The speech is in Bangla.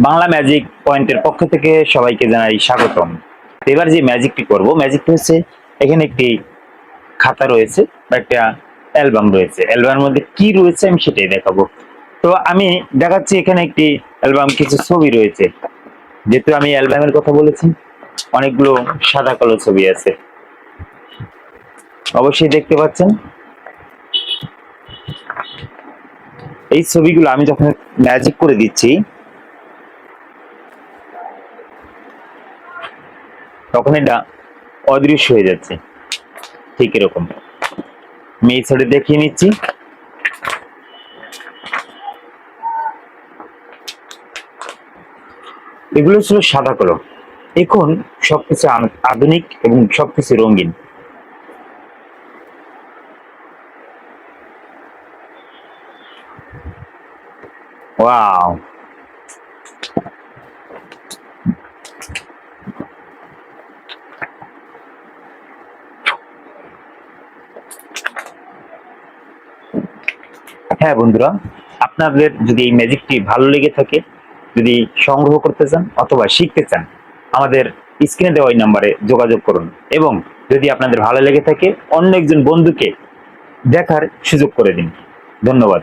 বাংলা ম্যাজিক পয়েন্টের পক্ষ থেকে সবাইকে জানাই স্বাগতম। এবার যে ম্যাজিকটি করব, ম্যাজিকটি হচ্ছে এখানে একটি খাতা রয়েছে বা একটা অ্যালবাম রয়েছে। অ্যালবামের মধ্যে কি রয়েছে আমি সেটাই দেখাবো। তো আমি দেখাচ্ছি এখানে একটি অ্যালবাম, কিছু ছবি রয়েছে। যেহেতু আমি অ্যালবামের কথা বলেছি, অনেকগুলো সাদা কালো ছবি আছে, অবশ্যই দেখতে পাচ্ছেন। এই ছবিগুলো আমি যখন ম্যাজিক করে দিচ্ছি তখন এটা অদৃশ্য হয়ে যাচ্ছে, ঠিক এরকম। আমি এই ছবি দেখিয়ে নিচ্ছি। এগুলো ছিল সাদা কালো, এখন সবকিছু আধুনিক এবং সবকিছু রঙিন। ওয়াও, হ্যাঁ বন্ধুরা, আপনাদের যদি এই ম্যাজিকটি ভালো লেগে থাকে, যদি সংগ্রহ করতে চান অথবা শিখতে চান, আমাদের স্ক্রিনে দেওয়া এই নাম্বারে যোগাযোগ করুন। এবং যদি আপনাদের ভালো লেগে থাকে, অন্য একজন বন্ধুকে দেখার সুযোগ করে দিন। ধন্যবাদ।